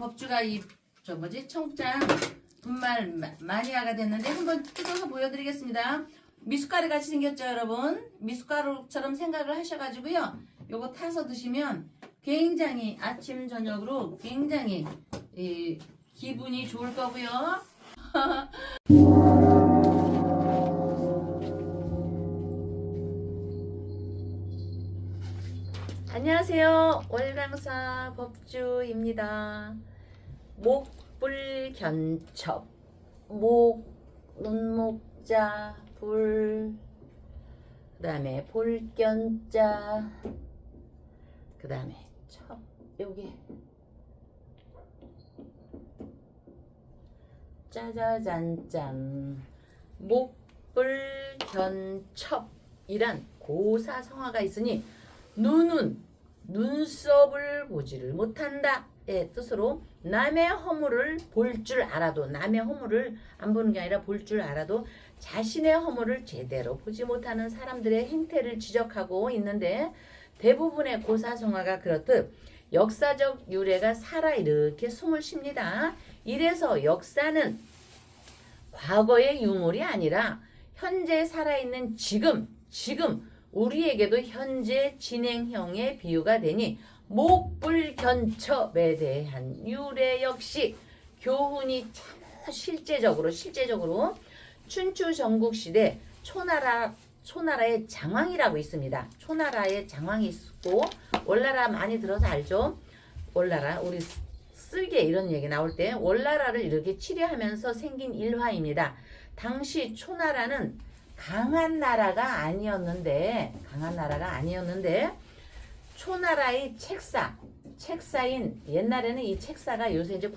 법주가 청장 분말 마니아가 됐는데 한번 뜯어서 보여드리겠습니다. 미숫가루 같이 생겼죠, 여러분? 미숫가루처럼 생각을 하셔가지고요. 요거 타서 드시면 굉장히 아침 저녁으로 굉장히 기분이 좋을 거고요. 안녕하세요. 월강사 법주입니다. 목불견첩, 눈목자, 그 다음에 볼견자, 그 다음에 첩, 요게 짜자잔짠, 목불견첩이란 고사성어가 있으니 눈썹을 보지를 못한다의 뜻으로 남의 허물을 볼 줄 알아도, 남의 허물을 안 보는 게 아니라 볼 줄 알아도 자신의 허물을 제대로 보지 못하는 사람들의 행태를 지적하고 있는데, 대부분의 고사성어가 그렇듯 역사적 유래가 살아 이렇게 숨을 쉽니다. 이래서 역사는 과거의 유물이 아니라 현재 살아있는 지금 우리에게도 현재 진행형의 비유가 되니 목불견첩에 대한 유래 역시 교훈이 참 실제적으로 춘추 전국시대 초나라의 장왕이라고 있습니다. 초나라의 장왕이 있고, 월나라 많이 들어서 알죠? 월나라, 우리 쓸개 이런 얘기 나올 때 월나라를 이렇게 치려하면서 생긴 일화입니다. 당시 초나라는 강한 나라가 아니었는데 초나라의 책사인, 옛날에는 이 책사가, 요새 이제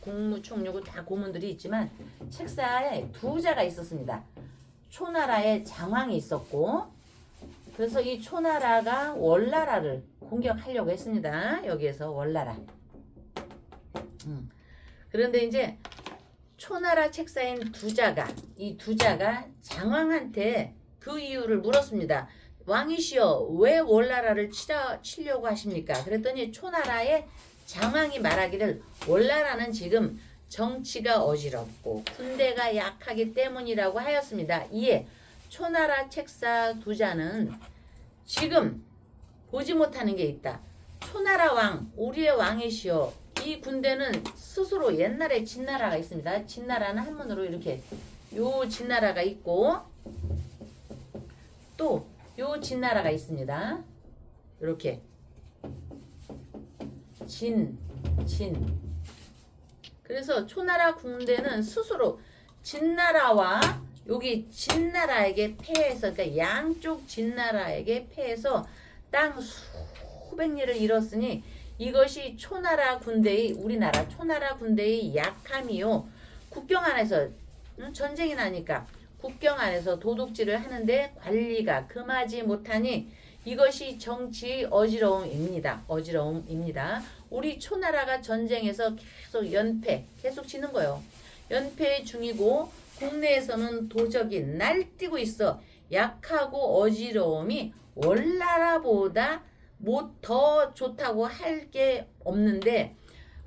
국무총리고 다 고문들이 있지만 책사에 두 자가 있었습니다. 초나라의 장왕이 있었고, 그래서 이 초나라가 월나라를 공격하려고 했습니다. 여기에서 월나라. 그런데 이제 초나라 책사인 이 두 자가 장왕한테 그 이유를 물었습니다. 왕이시여, 왜 월나라를 치려고 하십니까? 그랬더니 초나라의 장왕이 말하기를, 월나라는 지금 정치가 어지럽고 군대가 약하기 때문이라고 하였습니다. 이에 초나라 책사 두 자는 지금 보지 못하는 게 있다. 초나라 왕, 우리의 왕이시여, 이 군대는 스스로 옛날에 진나라가 있습니다. 진나라는 한문으로 이렇게 요 진나라가 있고, 또 요 진나라가 있습니다. 이렇게 그래서 초나라 군대는 스스로 진나라와 여기 진나라에게 패해서, 그러니까 양쪽 진나라에게 패해서 땅 수백 리를 잃었으니 이것이 우리나라 초나라 군대의 약함이요. 국경 안에서 전쟁이 나니까 국경 안에서 도둑질을 하는데 관리가 금하지 못하니 이것이 정치의 어지러움입니다. 우리 초나라가 전쟁에서 계속 지는 거예요. 연패 중이고 국내에서는 도적이 날뛰고 있어 약하고 어지러움이 월나라보다 더 좋다고 할 게 없는데,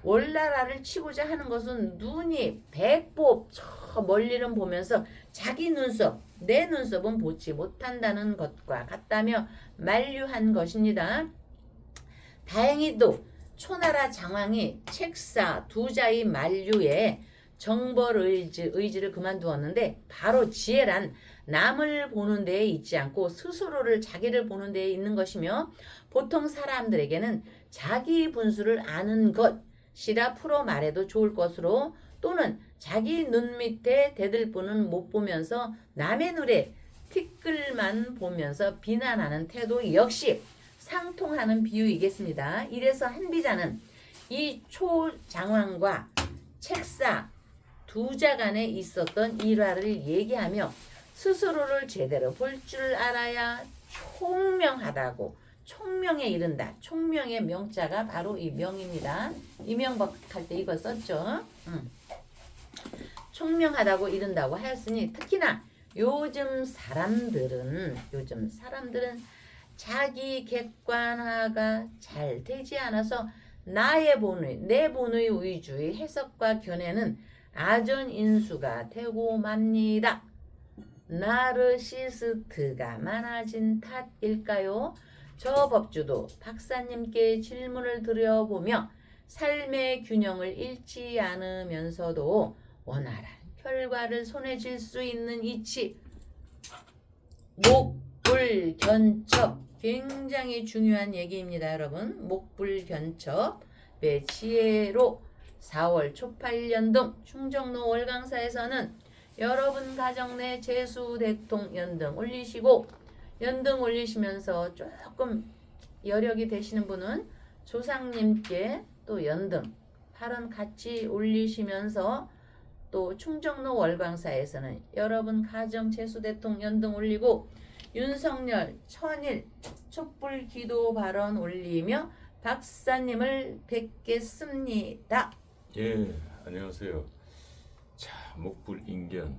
월나라를 치고자 하는 것은 눈이 백법 저 멀리는 보면서 자기 눈썹, 내 눈썹은 보지 못한다는 것과 같다며 만류한 것입니다. 다행히도 초나라 장왕이 책사 두 자의 만류에 정벌의지를 그만두었는데, 바로 지혜란 남을 보는 데에 있지 않고 스스로를, 자기를 보는 데에 있는 것이며, 보통 사람들에게는 자기 분수를 아는 것이라 풀어 말해도 좋을 것으로, 또는 자기 눈 밑에 대들보는 못 보면서 남의 눈에 티끌만 보면서 비난하는 태도 역시 상통하는 비유이겠습니다. 이래서 한비자는 이 초장왕과 책사 두 자 간에 있었던 일화를 얘기하며, 스스로를 제대로 볼 줄 알아야 총명하다고, 총명에 이른다. 총명의 명자가 바로 이 명입니다. 이명박 할 때 이거 썼죠. 총명하다고 이른다고 하였으니, 특히나 요즘 사람들은 자기 객관화가 잘 되지 않아서 나의 본의, 내 본의 위주의 해석과 견해는 아전인수가 되고 맙니다. 나르시스트가 많아진 탓일까요? 저 법주도 박사님께 질문을 드려보며 삶의 균형을 잃지 않으면서도 원활한 결과를 손에 쥘 수 있는 이치, 목불견첩, 굉장히 중요한 얘기입니다. 여러분, 목불견첩의 지혜로 4월 초팔연등 충정로 월강사에서는 여러분 가정 내 재수, 대통, 연등 올리시고, 연등 올리시면서 조금 여력이 되시는 분은 조상님께 또 연등 8원 같이 올리시면서, 또 충정로 월광사에서는 여러분 가정 재수, 대통, 연등 올리고 윤석열 천일 촛불 기도 발언 올리며 박사님을 뵙겠습니다. 예, 안녕하세요. 자, 목불인견.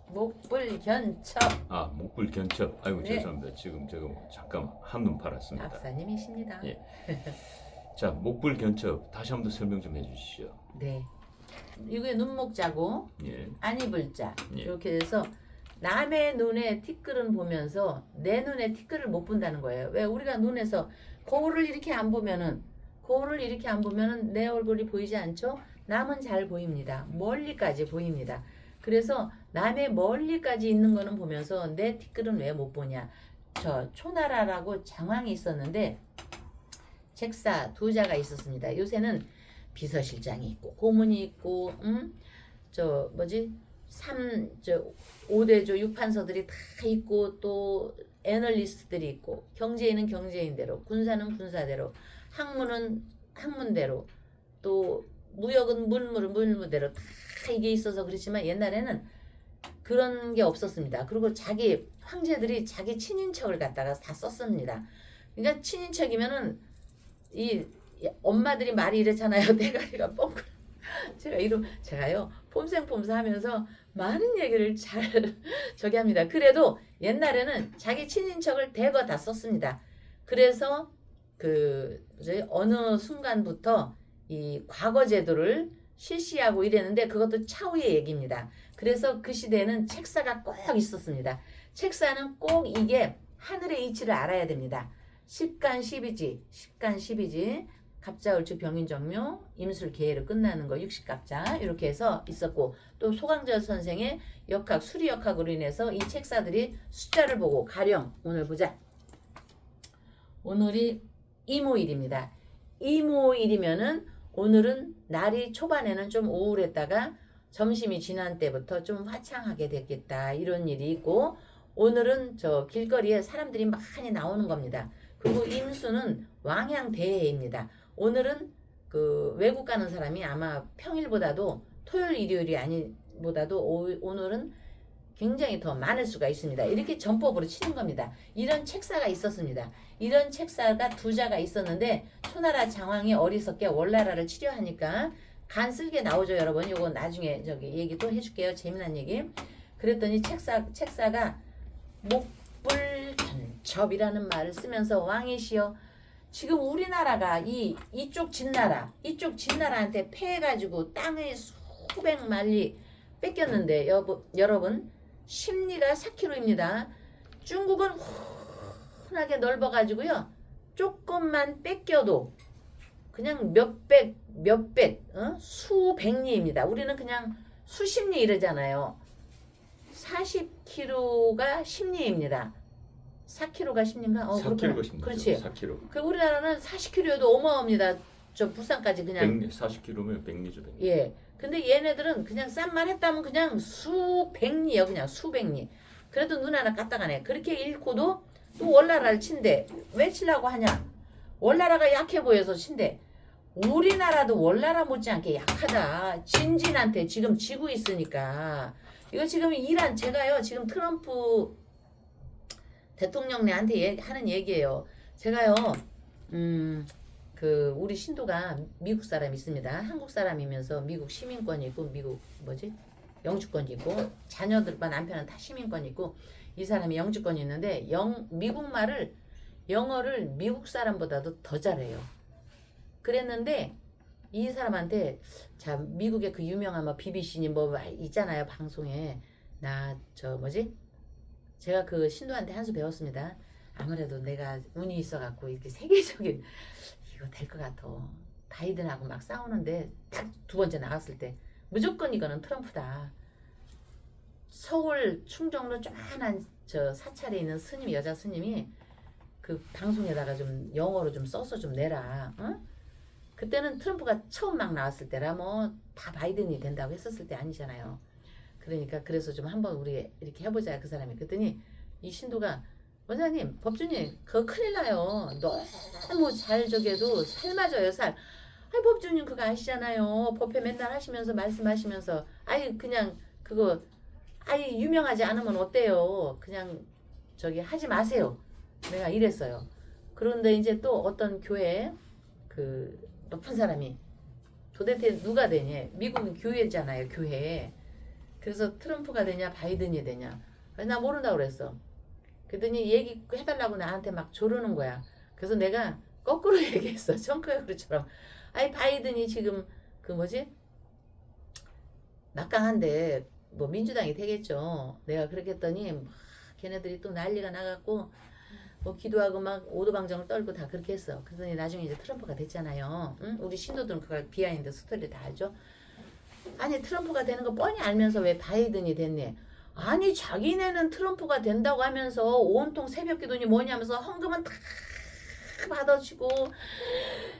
목불견첩. 아, 목불견첩. 아이고, 네. 죄송합니다. 지금 제가 잠깐 한눈 팔았습니다. 박사님이십니다. 예. 자, 목불견첩 다시 한번 더 설명 좀 해주시죠. 네. 이게 눈목자고 예. 안이불자 예. 이렇게 돼서 남의 눈에 티끌은 보면서 내 눈에 티끌을 못 본다는 거예요. 왜? 우리가 눈에서 거울을 이렇게 안 보면은 내 얼굴이 보이지 않죠? 남은 잘 보입니다. 멀리까지 보입니다. 그래서 남의 멀리까지 있는 거는 보면서 내 티끌은 왜 못 보냐? 저 초나라라고 장왕이 있었는데 책사 두자가 있었습니다. 요새는 비서실장이 있고 고문이 있고 저 5대조 6판서들이 다 있고, 또 애널리스트들이 있고, 경제인은 경제인대로, 군사는 군사대로, 학문은 학문대로, 또 무역은 물무대로 다 이게 있어서 그렇지만 옛날에는 그런 게 없었습니다. 그리고 자기 황제들이 자기 친인척을 갖다가 다 썼습니다. 그러니까 친인척이면은 이 엄마들이 말이 이렇잖아요. 대가리가 뻥클. 제가요 폼생폼사 하면서 많은 얘기를 잘 저기 합니다. 그래도 옛날에는 자기 친인척을 대거 다 썼습니다. 그래서 어느 순간부터 이 과거 제도를 실시하고 이랬는데 그것도 차후의 얘기입니다. 그래서 그 시대에는 책사가 꼭 있었습니다. 책사는 꼭 이게 하늘의 이치를 알아야 됩니다. 십간 12지 갑자을축 병인정묘 임술계해로 끝나는 거 60갑자 이렇게 해서 있었고, 또 소강절 선생의 역학 수리역학으로 인해서 이 책사들이 숫자를 보고 가령 오늘 보자. 오늘이 이모일입니다. 이모일이면은 오늘은 날이 초반에는 좀 우울했다가 점심이 지난 때부터 좀 화창하게 됐겠다 이런 일이 있고, 오늘은 저 길거리에 사람들이 많이 나오는 겁니다. 그리고 임수는 왕향대해입니다. 오늘은 그 외국 가는 사람이 아마 평일보다도 토요일 일요일이 아니보다도 오늘은 굉장히 더 많을 수가 있습니다. 이렇게 전법으로 치는 겁니다. 이런 책사가 있었습니다. 이런 책사가 두자가 있었는데 초나라 장왕이 어리석게 월나라를 치려하니까 간 쓸게 나오죠, 여러분. 요거 나중에 저기 얘기 또 해줄게요. 재미난 얘기. 그랬더니 책사가 목불견첩이라는 말을 쓰면서 왕이시여, 지금 우리나라가 이쪽 진나라한테 패해가지고 땅의 수백 만리 뺏겼는데 여러분 심리가 4km입니다. 중국은 흔하게 넓어가지고요 조금만 뺏겨도 그냥 몇백 수백리입니다. 우리는 그냥 수십리 이러잖아요. 40km가 10리입니다. 4km가 10리인가? 4km가 10리죠. 그렇지. 4km. 그 우리나라는 40km여도 어마어마합니다. 저 부산까지 그냥 40km면 100리죠, 100리. 예. 근데 얘네들은 그냥 싼말 했다면 그냥 수백리요. 그냥 수백리. 그래도 눈 하나 까딱하네. 그렇게 잃고도 또 월나라를 친대. 왜 치려고 하냐? 월나라가 약해 보여서 친대. 우리나라도 월나라 못지않게 약하다. 진진한테 지금 지고 있으니까. 이거 지금 제가요 지금 트럼프 대통령네한테 하는 얘기예요. 제가요 우리 신도가 미국 사람이 있습니다. 한국 사람이면서 미국 시민권이 있고 미국 영주권이 있고 자녀들과 남편은 다 시민권이 있고 이 사람이 영주권이 있는데 영어를 미국 사람보다도 더 잘해요. 그랬는데 이 사람한테 자 미국의 그 유명한 뭐 BBC니 뭐 있잖아요 방송에 나 저 뭐지 제가 그 신도한테 한 수 배웠습니다. 아무래도 내가 운이 있어갖고 이렇게 세계적인 이거 될 것 같아. 바이든하고 막 싸우는데 딱 두 번째 나갔을 때 무조건 이거는 트럼프다. 서울 충정로 조그만한 저 사찰에 있는 스님 여자 스님이 그 방송에다가 좀 영어로 좀 써서 좀 내라. 응? 그때는 트럼프가 처음 막 나왔을 때라 뭐 다 바이든이 된다고 했었을 때 아니잖아요. 그러니까 그래서 좀 한번 우리 이렇게 해보자 그 사람이 그랬더니 이 신도가 원장님 법주님 그거 큰일 나요. 너무 잘 저기해도 살 맞아요 살. 아이 법주님 그거 아시잖아요. 법회 맨날 하시면서 말씀하시면서 아이 그냥 그거 아이 유명하지 않으면 어때요. 그냥 저기 하지 마세요. 내가 이랬어요. 그런데 이제 또 어떤 교회 그 높은 사람이 도대체 누가 되냐 미국은 교회잖아요 교회. 그래서 트럼프가 되냐 바이든이 되냐 나 모른다고 그랬어. 그랬더니 얘기 해달라고 나한테 막 조르는 거야. 그래서 내가 거꾸로 얘기했어. 청크야그처럼 아니 바이든이 지금 그 뭐지 막강한데 뭐 민주당이 되겠죠. 내가 그렇게 했더니 막 걔네들이 또 난리가 나갖고 뭐 기도하고 막 오도방정을 떨고 다 그렇게 했어. 그러더니 나중에 이제 트럼프가 됐잖아요. 응? 우리 신도들은 그걸 비하인드 스토리를 다 알죠. 아니 트럼프가 되는 거 뻔히 알면서 왜 바이든이 됐니? 아니 자기네는 트럼프가 된다고 하면서 온통 새벽기도니 뭐냐면서 헌금은 다 받아주고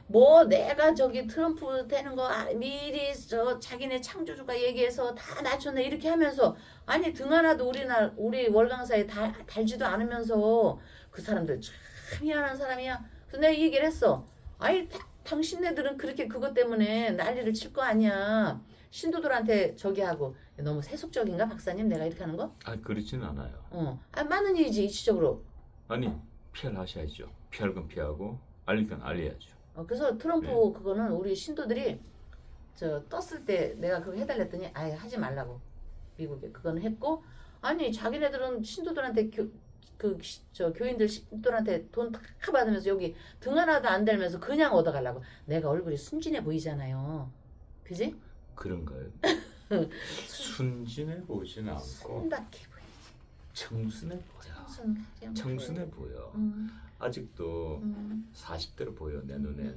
뭐 내가 저기 트럼프 되는 거 미리 저 자기네 창조주가 얘기해서 다 낮췄네 이렇게 하면서 아니 등 하나도 우리 월강사에 달지도 않으면서 그 사람들 참 희한한 사람이야. 그래서 내가 이 얘기를 했어. 아니 당신네들은 그렇게 그것 때문에 난리를 칠 거 아니야. 신도들한테 저기 하고 너무 세속적인가 박사님 내가 이렇게 하는 거? 아 그렇지는 않아요. 많은 일이지 이치적으로. 아니 피할 하셔야죠. 피할 건 피하고 알릴 건 알려야죠. 그래서 트럼프 네. 그거는 우리 신도들이 저 떴을 때 내가 그거 해달랬더니 아예 하지 말라고 미국에 그거는 했고 아니 자기네들은 신도들한테 저 교인들 신도들한테 돈 다 받으면서 여기 등 하나도 안 달면서 그냥 얻어가려고. 내가 얼굴이 순진해 보이잖아요. 그지? 그런가요? 순진해 보이진 않고 순박해 보이지. 청순해 보여. 청순하지. 청순해 보여. 아직도 40대로 보여 내 눈에.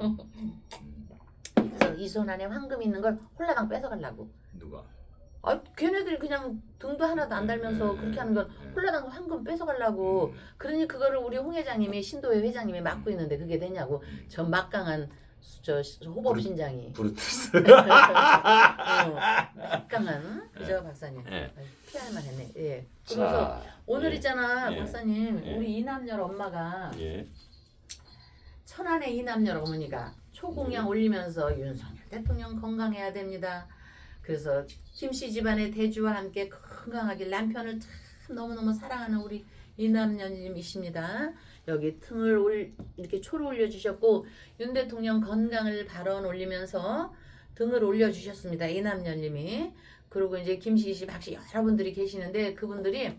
그래서 이손 안에 황금 있는 걸 홀라당 뺏어가려고. 누가? 걔네들이 그냥 등도 하나도 안 달면서 그렇게 하는 건 홀라당 황금 뺏어가려고. 그러니 그거를 우리 홍 회장님이 신도회 회장님이 막고 있는데 그게 되냐고. 저 막강한 저 호법 신장이. 브루투스. 막강한 그죠 박사님. 네. 피할만 했네. 예. 그래서 오늘 있잖아 예. 박사님 예. 우리 이남녀 엄마가 예. 천안의 이남녀 어머니가 초공양 올리면서 윤석열 대통령 건강해야 됩니다. 그래서 김씨 집안의 대주와 함께 건강하길 남편을 참 너무너무 사랑하는 우리 이남녀님이십니다. 여기 등을 이렇게 초를 올려주셨고 윤 대통령 건강을 발언 올리면서 등을 올려주셨습니다. 이남녀님이. 그리고 이제 김씨 박씨 여러분들이 계시는데 그분들이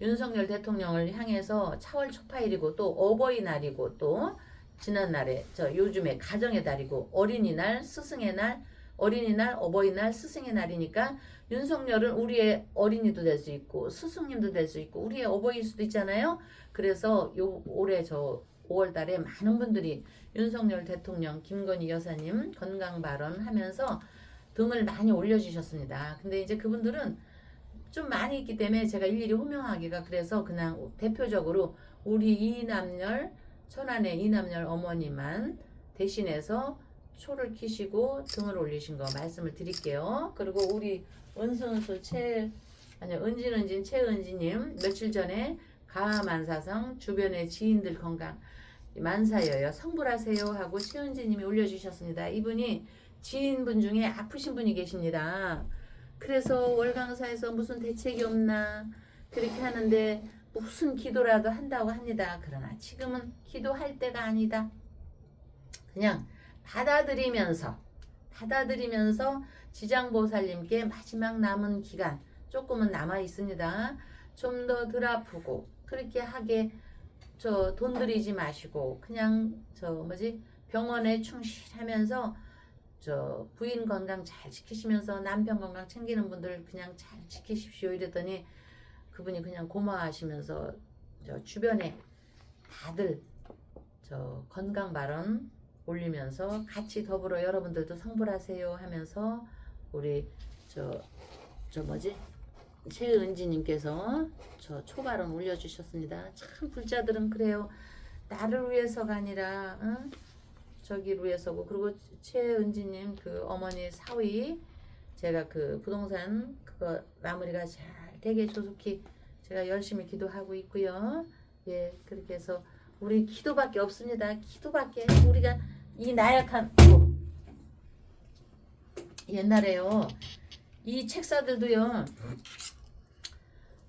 윤석열 대통령을 향해서 차월 초파일이고 또 어버이날이고 또 지난날에 저 요즘에 가정의 달이고 어린이날 스승의 날 어린이날 어버이날 스승의 날이니까 윤석열은 우리의 어린이도 될 수 있고 스승님도 될 수 있고 우리의 어버이일 수도 있잖아요. 그래서 올해 저 5월 달에 많은 분들이 윤석열 대통령 김건희 여사님 건강 발언 하면서 등을 많이 올려주셨습니다. 근데 이제 그분들은 좀 많이 있기 때문에 제가 일일이 호명하기가 그래서 그냥 대표적으로 우리 이남열 천안의 이남열 어머니만 대신해서 초를 키시고 등을 올리신 거 말씀을 드릴게요. 그리고 우리 은순수 은진 최은지님 며칠 전에 가만사성 주변의 지인들 건강 만사여여 성불하세요 하고 최은지님이 올려주셨습니다. 이분이 지인분 중에 아프신 분이 계십니다. 그래서 월강사에서 무슨 대책이 없나 그렇게 하는데 무슨 기도라도 한다고 합니다. 그러나 지금은 기도할 때가 아니다. 그냥 받아들이면서 지장보살님께 마지막 남은 기간 조금은 남아 있습니다. 좀 더 덜 아프고 그렇게 하게 돈 들이지 마시고 그냥 병원에 충실하면서 저 부인 건강 잘 지키시면서 남편 건강 챙기는 분들 그냥 잘 지키십시오 이랬더니 그분이 그냥 고마워하시면서 저 주변에 다들 저 건강 발언 올리면서 같이 더불어 여러분들도 성불하세요 하면서 우리 저 뭐지 최은지님께서 저 초발언 올려주셨습니다. 참 불자들은 그래요. 나를 위해서가 아니라 응? 저기를 위해서고. 그리고 최은지님 그 어머니 사위 제가 그 부동산 그거 마무리가 잘 되게 조속히 제가 열심히 기도하고 있고요. 예, 그렇게 해서 우리 기도밖에 없습니다. 기도밖에. 우리가 이 나약한 옛날에요. 이 책사들도요.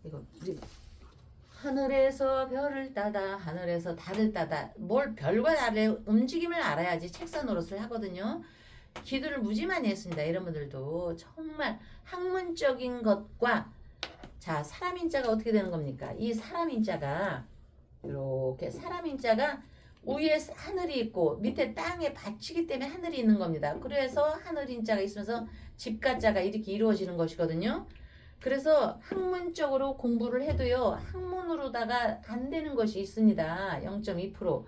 이거 우리 하늘에서 별을 따다 하늘에서 달을 따다 뭘 별과 달의 움직임을 알아야지 책사 노릇을 하거든요. 기도를 무지 많이 했습니다. 여러분들도 정말 학문적인 것과 자 사람인자가 어떻게 되는 겁니까? 이 사람인자가 이렇게 사람인자가 위에 하늘이 있고 밑에 땅에 받치기 때문에 하늘이 있는 겁니다. 그래서 하늘인자가 있으면서 집가자가 이렇게 이루어지는 것이거든요. 그래서 학문적으로 공부를 해도요. 학문으로다가 안 되는 것이 있습니다. 0.2%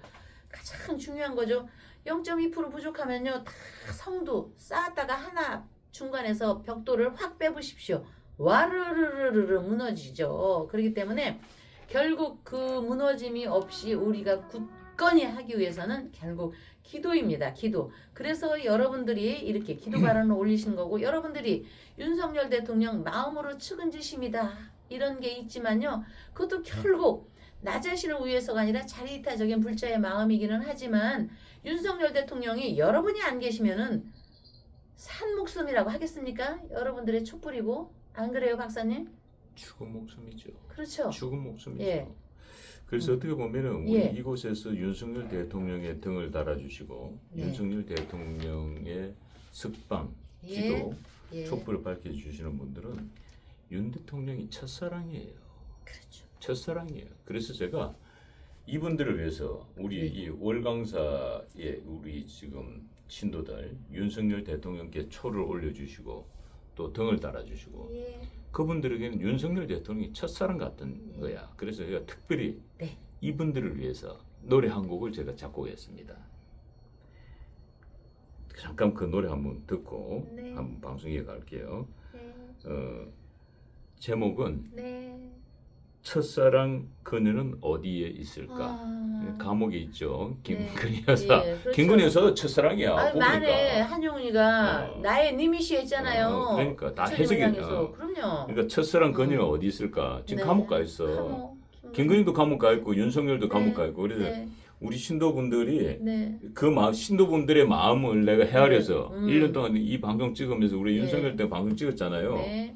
가장 중요한 거죠. 0.2% 부족하면요. 다 성도 쌓았다가 하나 중간에서 벽돌을 확 빼보십시오. 와르르르르 무너지죠. 그렇기 때문에 결국 그 무너짐이 없이 우리가 굳건히 하기 위해서는 결국 기도입니다. 기도. 그래서 여러분들이 이렇게 기도 발언을 올리시는 거고 여러분들이 윤석열 대통령 마음으로 측은지심이다. 이런 게 있지만요. 그것도 결국 나 자신을 위해서가 아니라 자리이타적인 불자의 마음이기는 하지만 윤석열 대통령이 여러분이 안 계시면은 산 목숨이라고 하겠습니까? 여러분들의 촛불이고 안 그래요, 박사님? 죽은 목숨이죠. 그렇죠. 죽은 목숨이죠. 예. 그래서 어떻게 보면은 우리 예. 이곳에서 윤석열 대통령의 등을 달아주시고 네. 윤석열 대통령의 석방, 예. 기도, 예. 촛불을 밝혀주시는 분들은 윤 대통령이 첫사랑이에요. 그렇죠. 첫사랑이에요. 그래서 제가 이분들을 위해서 우리 네. 이 월강사의 우리 지금 신도들 윤석열 대통령께 초를 올려주시고 또 등을 달아주시고 예. 그분들에게는 윤석열 대통령이 첫사랑 같은 거야. 그래서 제가 특별히 네. 이분들을 위해서 노래 한 곡을 제가 작곡했습니다. 잠깐 그 노래 한번 듣고 네. 한번 방송 이어갈게요. 네. 제목은 네. 첫사랑 그녀는 어디에 있을까? 아. 감옥에 있죠. 네. 김건희 여사. 예, 그렇죠. 김건희 여사도 첫사랑이야. 아, 보니까. 만에 한용이가 나의 님이시 했잖아요. 그러니까 다 부처님을 해석이 향해서. 그럼요. 그러니까 첫사랑 그녀는 어디 있을까? 지금 네. 감옥 가 있어. 감옥. 김건희도 감옥 가 있고 윤석열도 네. 감옥 가 있고 그래서 네. 우리 신도분들이 네. 그 신도분들의 마음을 내가 헤아려서 네. 1년 동안 이 방송 찍으면서 우리 네. 윤석열 때 방송 찍었잖아요. 네.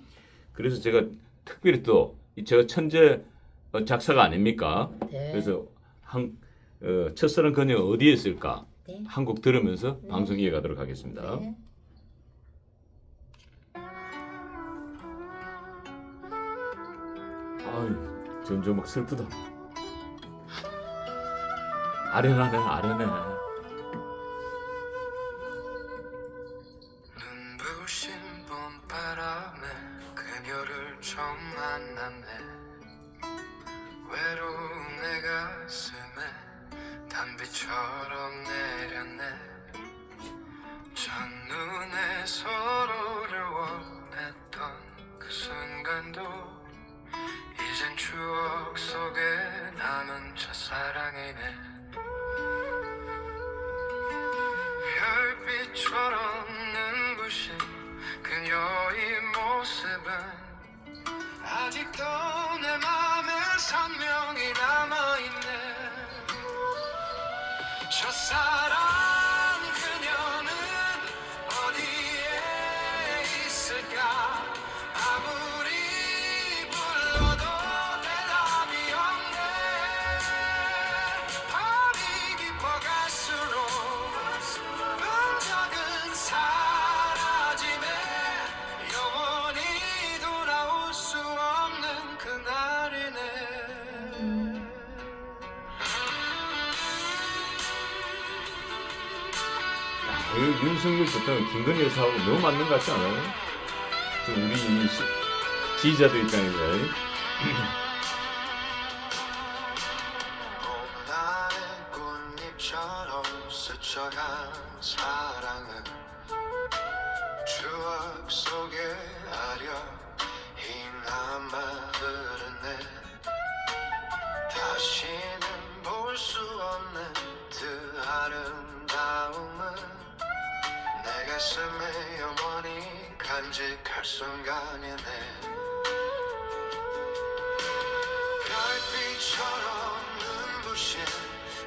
그래서 제가 특별히 또 제가 천재 작사가 아닙니까? 네. 그래서 첫사랑 그녀가 어디에 있을까? 네. 한 곡 들으면서 네. 방송 이어가도록 하겠습니다. 네. 아유, 전조막 슬프다. 아련하네, 아련해. 눈부신 봄바람에 그녀를 처음 만났네. 외로운 내 가슴에 단비처럼 내렸네. 첫눈에 서로를 원했던 그 순간도 이젠 추억 속에 남은 첫사랑이네. 별빛처럼 눈부신 그녀의 모습은 아직도 내 맘에 선명히 남아있네. 첫사랑 그녀는 어디에 있을까? 아무리 불러도 대답이 없네. 밤이 깊어갈수록 흔적은 사라지네. 영원히 돌아올 수 없는 그날이네. 윤석열 대통령 김건희 여사하고 너무 맞는 것 같지 않아요? 좀 우리 지지자들 입장에서 봄날의 꽃잎처럼 스쳐간 사랑은 추억 속에 아려 흰 마을은 다시는 볼 수 없는 그 아름다움은 내 가슴에 영원히 간직할 순간이네. 별빛처럼 눈부신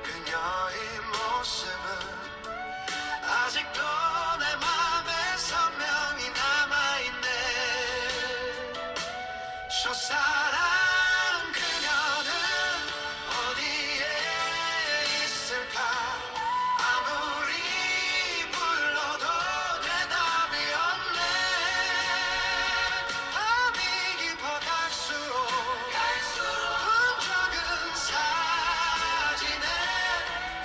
그녀의 모습은 아직도 내 맘에 선명히 남아있네. 저 사람 그녀는 어디에 있을까. 아무리 불러도 대답이 없네. 밤이 깊어갈수록 흔적은 사라지네.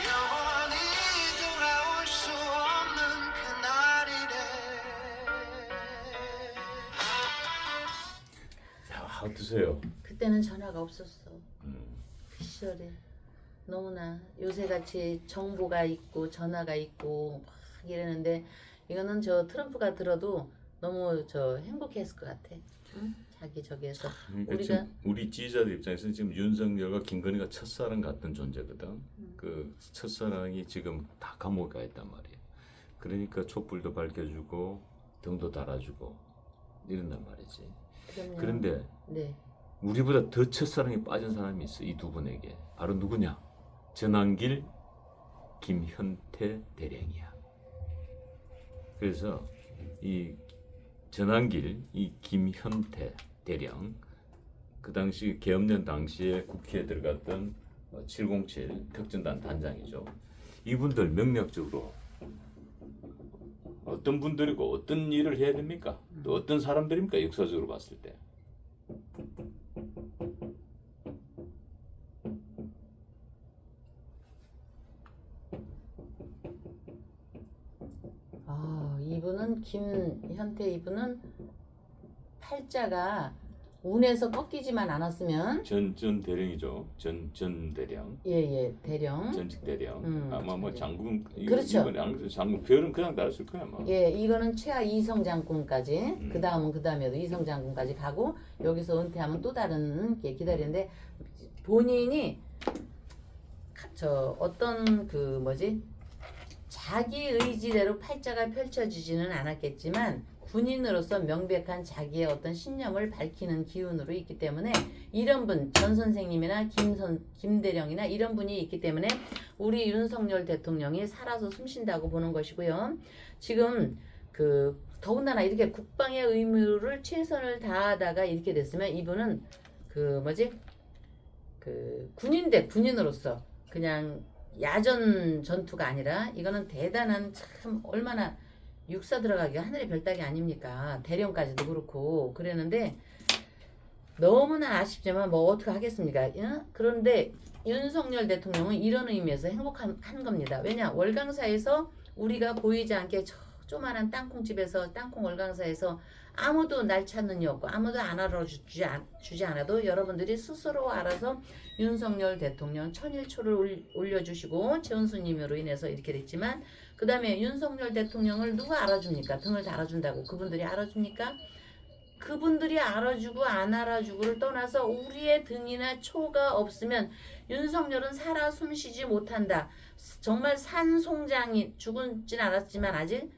영원히 돌아올 수 없는 그날이래. 자, 어떠세요? 그때는 전화가 없었어. 음. 그 시절에 너무나 요새같이 정보가 있고 전화가 있고 막 이러는데 이거는 저 트럼프가 들어도 너무 저 행복했을 것 같아. 응? 자기 저기에서 그러니까 우리가 지금 우리 지지자들 입장에서는 지금 윤석열과 김건희가 첫사랑 같은 존재거든. 그 첫사랑이 지금 다 감옥에 가 있단 말이야. 그러니까 촛불도 밝혀주고 등도 달아주고 이런단 말이지. 그럼요. 그런데 네. 우리보다 더 첫사랑에 빠진 사람이 있어. 이 두 분에게. 바로 누구냐? 전환길, 김현태 대령이야. 그래서 이 전환길, 이 김현태 대령, 그 당시 계엄령 당시에 국회에 들어갔던 707 특전단 단장이죠. 이분들 명략적으로 어떤 분들이고 어떤 일을 해야 됩니까? 또 어떤 사람들입니까? 역사적으로 봤을 때. 아, 이분은 김현태 이분은 팔자가 운에서 꺾이지만 않았으면 전 대령이죠. 전 대령. 예예 대령. 전직 대령. 아마 뭐 전직. 장군. 그렇죠. 이번에 장군 별은 그냥 달았을 거야 아마. 예, 이거는 최하 이성 장군까지, 그 다음은 그 다음에도 이성 장군까지 가고, 여기서 은퇴하면 또 다른 게 기다리는데, 본인이, 어떤 그 뭐지, 자기 의지대로 팔자가 펼쳐지지는 않았겠지만, 군인으로서 명백한 자기의 어떤 신념을 밝히는 기운으로 있기 때문에, 이런 분, 전 선생님이나 김대령이나 이런 분이 있기 때문에, 우리 윤석열 대통령이 살아서 숨쉰다고 보는 것이고요. 지금 더군다나 이렇게 국방의 의무를 최선을 다하다가 이렇게 됐으면 이분은 군인으로서 그냥 야전 전투가 아니라 이거는 대단한 참 얼마나 육사 들어가기가 하늘의 별따기 아닙니까? 대령까지도 그렇고 그랬는데 너무나 아쉽지만 뭐 어떻게 하겠습니까? 그런데 윤석열 대통령은 이런 의미에서 행복한 겁니다. 왜냐? 월강사에서 우리가 보이지 않게 저 조만한 땅콩집에서 땅콩 월강사에서 아무도 날 찾는 이 없고 아무도 안 알아주지 않아도 여러분들이 스스로 알아서 윤석열 대통령 천일초를 올려주시고 최은수님으로 인해서 이렇게 됐지만 그 다음에 윤석열 대통령을 누가 알아줍니까? 등을 달아준다고 그분들이 알아줍니까? 그분들이 알아주고 안 알아주고를 떠나서 우리의 등이나 초가 없으면 윤석열은 살아 숨쉬지 못한다. 정말 산송장이 죽은진 않았지만 아직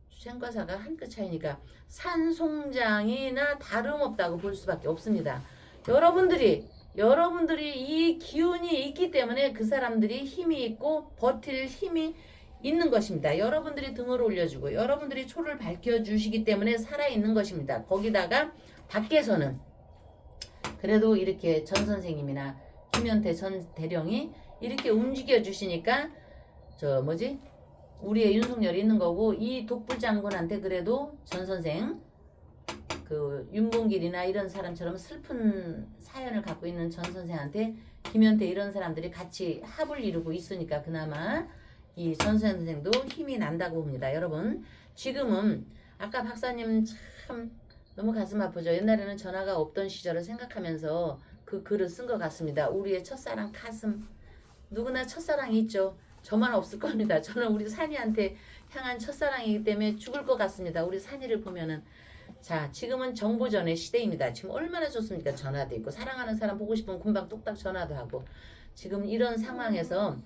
생과사가 한 끗 차이니까 산송장이나 다름없다고 볼 수밖에 없습니다. 여러분들이 이 기운이 있기 때문에 그 사람들이 힘이 있고 버틸 힘이 있는 것입니다. 여러분들이 등을 올려주고 여러분들이 초를 밝혀주시기 때문에 살아있는 것입니다. 거기다가 밖에서는 그래도 이렇게 전 선생님이나 김현태 전 대령이 이렇게 움직여 주시니까 우리의 윤석열이 있는 거고 이 독불 장군한테 그래도 전 선생 윤봉길이나 이런 사람처럼 슬픈 사연을 갖고 있는 전 선생한테 김현태 이런 사람들이 같이 합을 이루고 있으니까 그나마 이 전 선생도 힘이 난다고 봅니다. 여러분 지금은 아까 박사님 참 너무 가슴 아프죠. 옛날에는 전화가 없던 시절을 생각하면서 그 글을 쓴 것 같습니다. 우리의 첫사랑 가슴. 누구나 첫사랑이 있죠. 저만 없을 겁니다. 저는 우리 산이한테 향한 첫사랑이기 때문에 죽을 것 같습니다. 우리 산이를 보면은. 자, 지금은 정보전의 시대입니다. 지금 얼마나 좋습니까? 전화도 있고 사랑하는 사람 보고 싶으면 금방 뚝딱 전화도 하고. 지금 이런 상황에서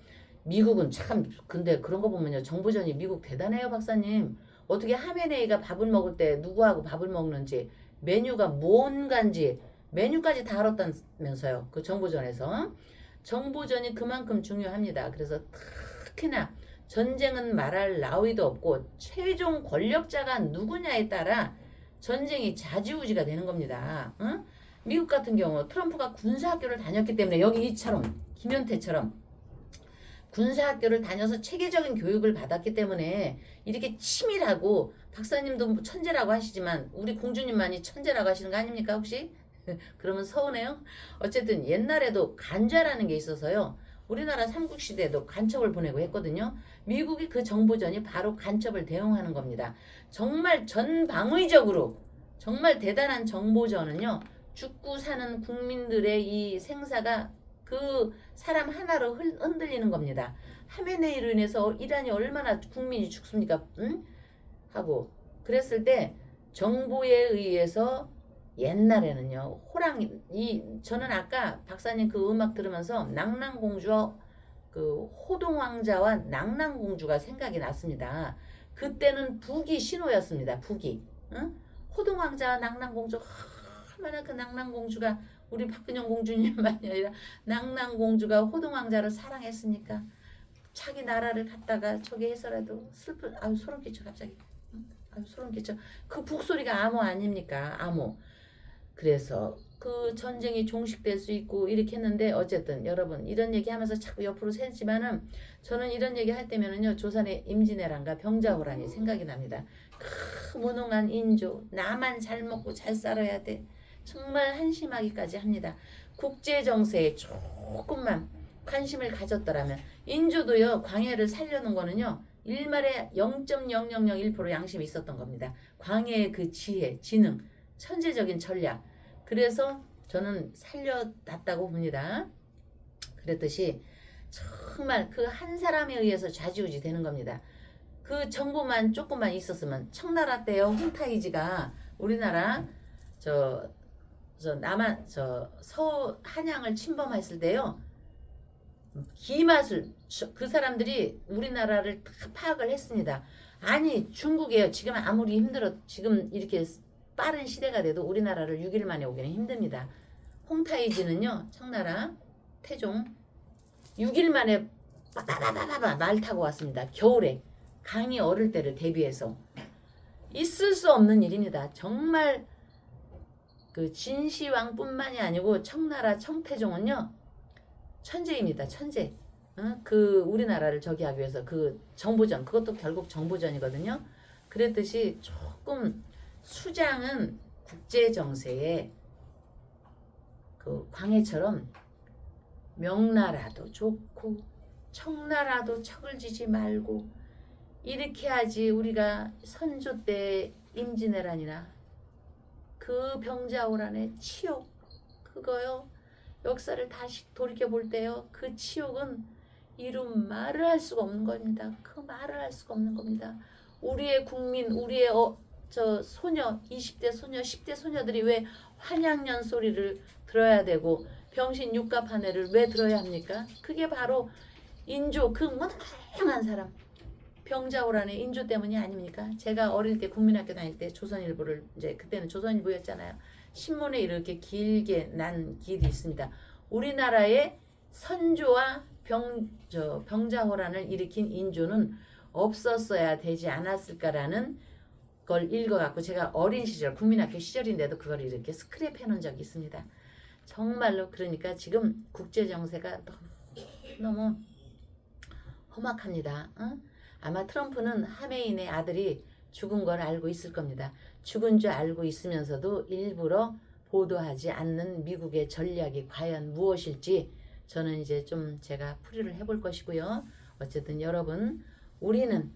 미국은 참 근데 그런 거 보면요. 정보전이 미국 대단해요, 박사님. 어떻게 하메네이가 밥을 먹을 때 누구하고 밥을 먹는지 메뉴가 뭔가인지 메뉴까지 다 알았다면서요. 그 정보전에서. 정보전이 그만큼 중요합니다. 그래서 특히나 전쟁은 말할 나위도 없고 최종 권력자가 누구냐에 따라 전쟁이 좌지우지가 되는 겁니다. 응? 미국 같은 경우 트럼프가 군사학교를 다녔기 때문에 여기 이처럼 김연태처럼 군사학교를 다녀서 체계적인 교육을 받았기 때문에 이렇게 치밀하고 박사님도 뭐 천재라고 하시지만 우리 공주님만이 천재라고 하시는 거 아닙니까 혹시? 그러면 서운해요? 어쨌든 옛날에도 간자라는 게 있어서요. 우리나라 삼국시대에도 간첩을 보내고 했거든요. 미국이 그 정보전이 바로 간첩을 대응하는 겁니다. 정말 전방위적으로 정말 대단한 정보전은요. 죽고 사는 국민들의 이 생사가 그 사람 하나로 흔들리는 겁니다. 하메네이로 인해서 이란이 얼마나 국민이 죽습니까? 응? 하고 그랬을 때 정보에 의해서 옛날에는요 호랑이 저는 아까 박사님 그 음악 들으면서 낭랑공주와 그 호동왕자와 낭랑공주가 생각이 났습니다. 그때는 북이 신호였습니다. 북이 응? 호동왕자와 낭랑공주 얼마나 그 낭랑공주가 우리 박근영 공주님만이 아니라 낭랑공주가 호동왕자를 사랑했으니까 자기 나라를 갖다가 저기 해서라도 슬픈 아유 소름 끼쳐 갑자기 아유 소름 끼쳐 그 북소리가 암호 아닙니까 암호. 그래서 그 전쟁이 종식될 수 있고 이렇게 했는데 어쨌든 여러분 이런 얘기하면서 자꾸 옆으로 새지만은 저는 이런 얘기 할 때면은요 조선의 임진왜란과 병자호란이 생각이 납니다. 그 무능한 인조 나만 잘 먹고 잘 살아야 돼 정말 한심하기까지 합니다. 국제 정세에 조금만 관심을 가졌더라면 인조도요 광해를 살려는 거는요 일말에 0.0001% 양심이 있었던 겁니다. 광해의 그 지혜 지능 천재적인 전략. 그래서 저는 살려놨다고 봅니다. 그랬듯이 정말 그 한 사람에 의해서 좌지우지 되는 겁니다. 그 정보만 조금만 있었으면 청나라 때요 홍타이지가 우리나라 저 남한 한양을 침범했을 때요 기마술 그 사람들이 우리나라를 다 파악을 했습니다. 아니 중국이에요. 지금 아무리 힘들어 지금 이렇게 빠른 시대가 돼도 우리나라를 6일 만에 오기는 힘듭니다. 홍타이지는요 청나라 태종 6일 만에 빠바바바바 말 타고 왔습니다. 겨울에 강이 얼을 때를 대비해서 있을 수 없는 일입니다. 정말 그 진시황뿐만이 아니고 청나라 청태종은요 천재입니다. 천재. 그 우리나라를 저기 하기 위해서 그 정보전 그것도 결국 정보전이거든요. 그랬듯이 조금 수장은 국제 정세에 그 광해처럼 명나라도 좋고 청나라도 척을 지지 말고 이렇게 하지 우리가 선조 때 임진왜란이나 그 병자호란의 치욕 그거요 역사를 다시 돌이켜 볼 때요 그 치욕은 이루 말을 할 수가 없는 겁니다. 그 말을 할 수가 없는 겁니다. 우리의 국민 우리의 소녀 20대 소녀 10대 소녀들이 왜 환양년 소리를 들어야 되고 병신 육갑한애를 왜 들어야 합니까? 그게 바로 인조 그 무능한 사람 병자호란의 인조 때문이 아닙니까? 제가 어릴 때 국민학교 다닐 때 조선일보를 이제 그때는 조선일보였잖아요. 신문에 이렇게 길게 난 길이 있습니다. 우리나라의 선조와 병자호란을 일으킨 인조는 없었어야 되지 않았을까라는 걸 읽어갖고 제가 어린 시절 국민학교 시절인데도 그걸 이렇게 스크랩 해놓은 적이 있습니다. 정말로 그러니까 지금 국제정세가 너무 험악합니다. 아마 트럼프는 하메인의 아들이 죽은 걸 알고 있을 겁니다. 죽은 줄 알고 있으면서도 일부러 보도하지 않는 미국의 전략이 과연 무엇일지 저는 이제 좀 제가 풀이를 해볼 것이고요. 어쨌든 여러분, 우리는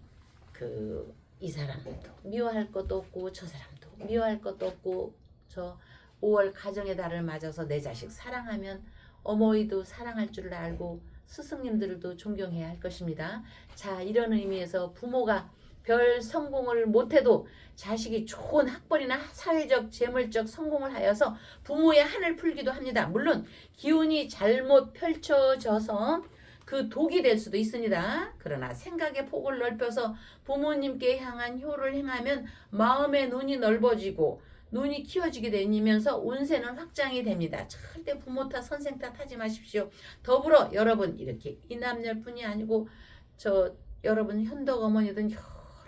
이 사람도 미워할 것도 없고 저 사람도 미워할 것도 없고, 저 5월 가정의 달을 맞아서 내 자식 사랑하면 어머니도 사랑할 줄을 알고 스승님들도 존경해야 할 것입니다. 자, 이런 의미에서 부모가 별 성공을 못해도 자식이 좋은 학벌이나 사회적 재물적 성공을 하여서 부모의 한을 풀기도 합니다. 물론 기운이 잘못 펼쳐져서 그 독이 될 수도 있습니다. 그러나 생각의 폭을 넓혀서 부모님께 향한 효를 행하면 마음의 눈이 넓어지고 눈이 키워지게 되면서 운세는 확장이 됩니다. 절대 부모 탓, 선생 탓 하지 마십시오. 더불어 여러분, 이렇게 이남녀뿐이 아니고 여러분 현덕 어머니든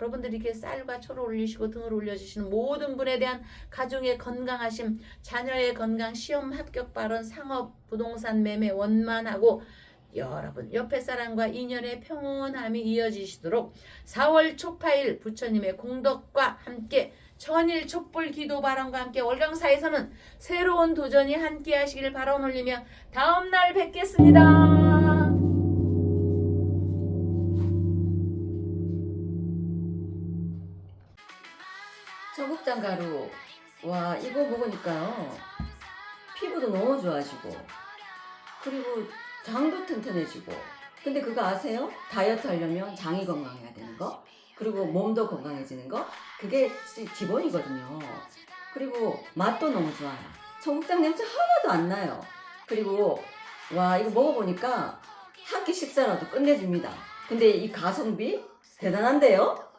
여러분들이 이렇게 쌀과 초를 올리시고 등을 올려주시는 모든 분에 대한 가정의 건강하심, 자녀의 건강, 시험 합격 발원, 상업, 부동산 매매 원만하고 여러분 옆에 사람과 인연의 평온함이 이어지시도록 4월 초파일 부처님의 공덕과 함께 천일 촛불 기도 발언과 함께 월강사에서는 새로운 도전이 함께 하시길 발언 올리며 다음날 뵙겠습니다. 청국장 가루, 와 이거 먹으니까요 피부도 너무 좋아지고 그리고 장도 튼튼해지고. 근데 그거 아세요? 다이어트 하려면 장이 건강해야 되는 거, 그리고 몸도 건강해지는 거, 그게 기본이거든요. 그리고 맛도 너무 좋아요. 청국장 냄새 하나도 안 나요. 그리고 와 이거 먹어보니까 한 끼 식사라도 끝내줍니다. 근데 이 가성비 대단한데요?